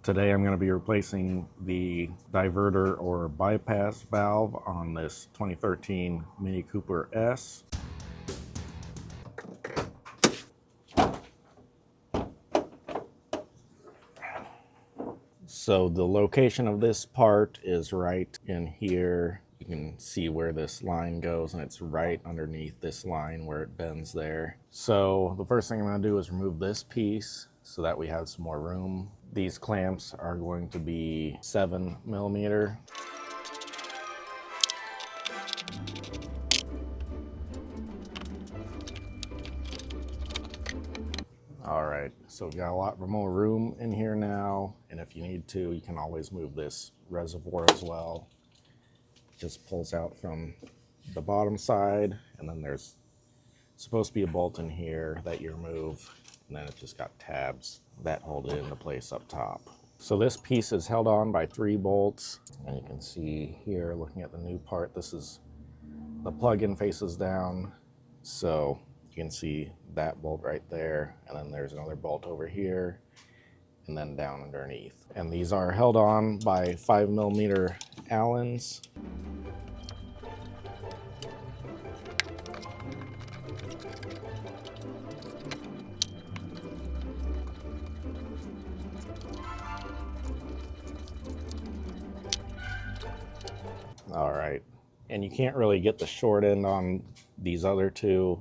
Today I'm going to be replacing the diverter or bypass valve on this 2013 Mini Cooper S. So the location of this part is right in here. You can see where this line goes, and it's right underneath this line where it bends there. So the first thing I'm going to do is remove this piece so that we have some more room. These clamps are going to be 7mm. All right, so we've got a lot more room in here now, and if you need to, you can always move this reservoir as well. It just pulls out from the bottom side, and then there's supposed to be a bolt in here that you remove, and then it's just got tabs that hold it into place up top. So this piece is held on by 3 bolts, and you can see here, looking at the new part, this is the plug-in faces down, so you can see that bolt right there, and then there's another bolt over here, and then down underneath. And these are held on by 5mm Allens. All right, and you can't really get the short end on these other two,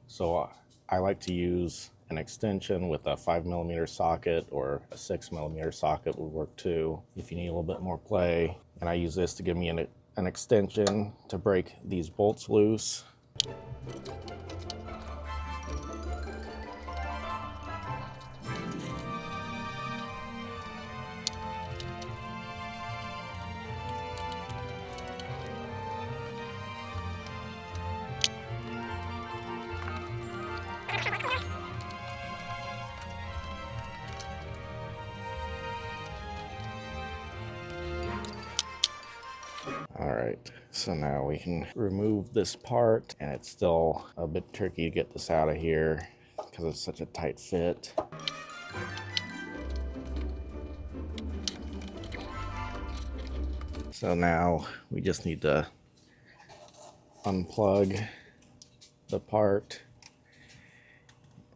so I like to use an extension with a 5mm socket, or a 6mm socket would work too if you need a little bit more play. And I use this to give me an extension to break these bolts loose. All right, so now we can remove this part, and it's still a bit tricky to get this out of here because it's such a tight fit. So now we just need to unplug the part,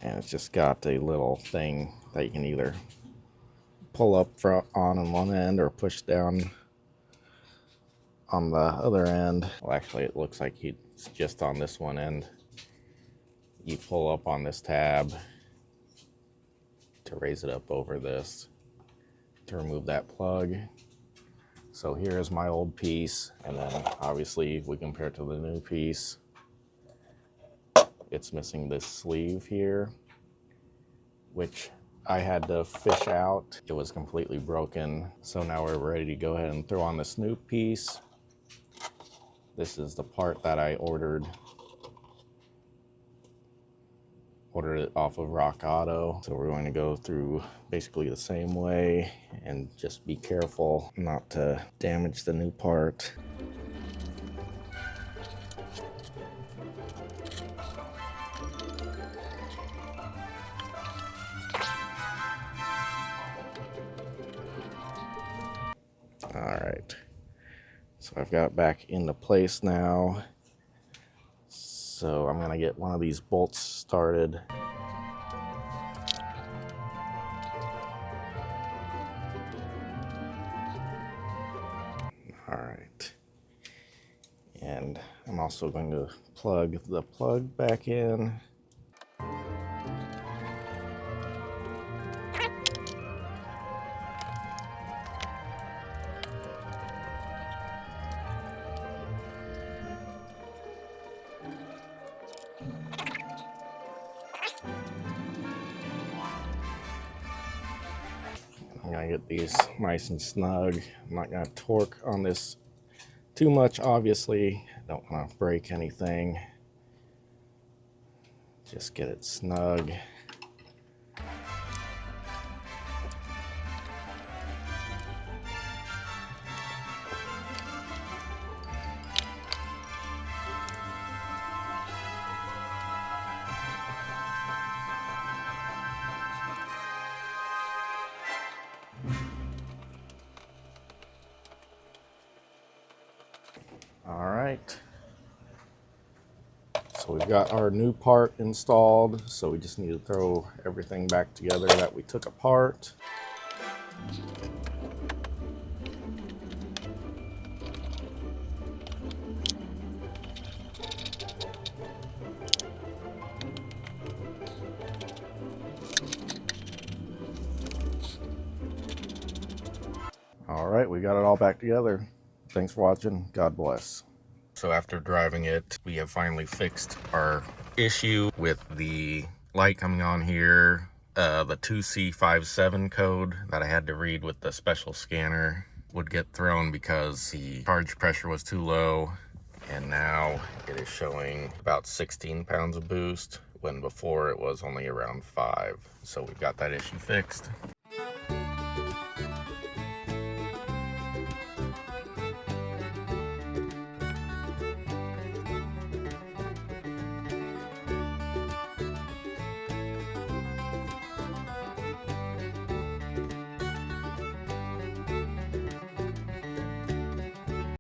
and it's just got a little thing that you can either pull up on one end or push down on the other end. Well, actually it looks like it's just on this one end. You pull up on this tab to raise it up over this to remove that plug. So here's my old piece, and then obviously if we compare it to the new piece, it's missing this sleeve here, which I had to fish out. It was completely broken. So now we're ready to go ahead and throw on this new piece. This is the part that I ordered it off of Rock Auto. So we're going to go through basically the same way and just be careful not to damage the new part. All right, so I've got it back into place now. So I'm gonna get one of these bolts started. All right, and I'm also going to plug the plug back in. I'm gonna get these nice and snug. I'm not gonna torque on this too much, obviously. I don't want to break anything. Just get it snug. right. So we've got our new part installed, so we just need to throw everything back together that we took apart. All right, we got it all back together. Thanks for watching. God bless. So after driving it, we have finally fixed our issue with the light coming on here. The 2C57 code that I had to read with the special scanner would get thrown because the charge pressure was too low. And now it is showing about 16 pounds of boost when before it was only around 5. So we've got that issue fixed.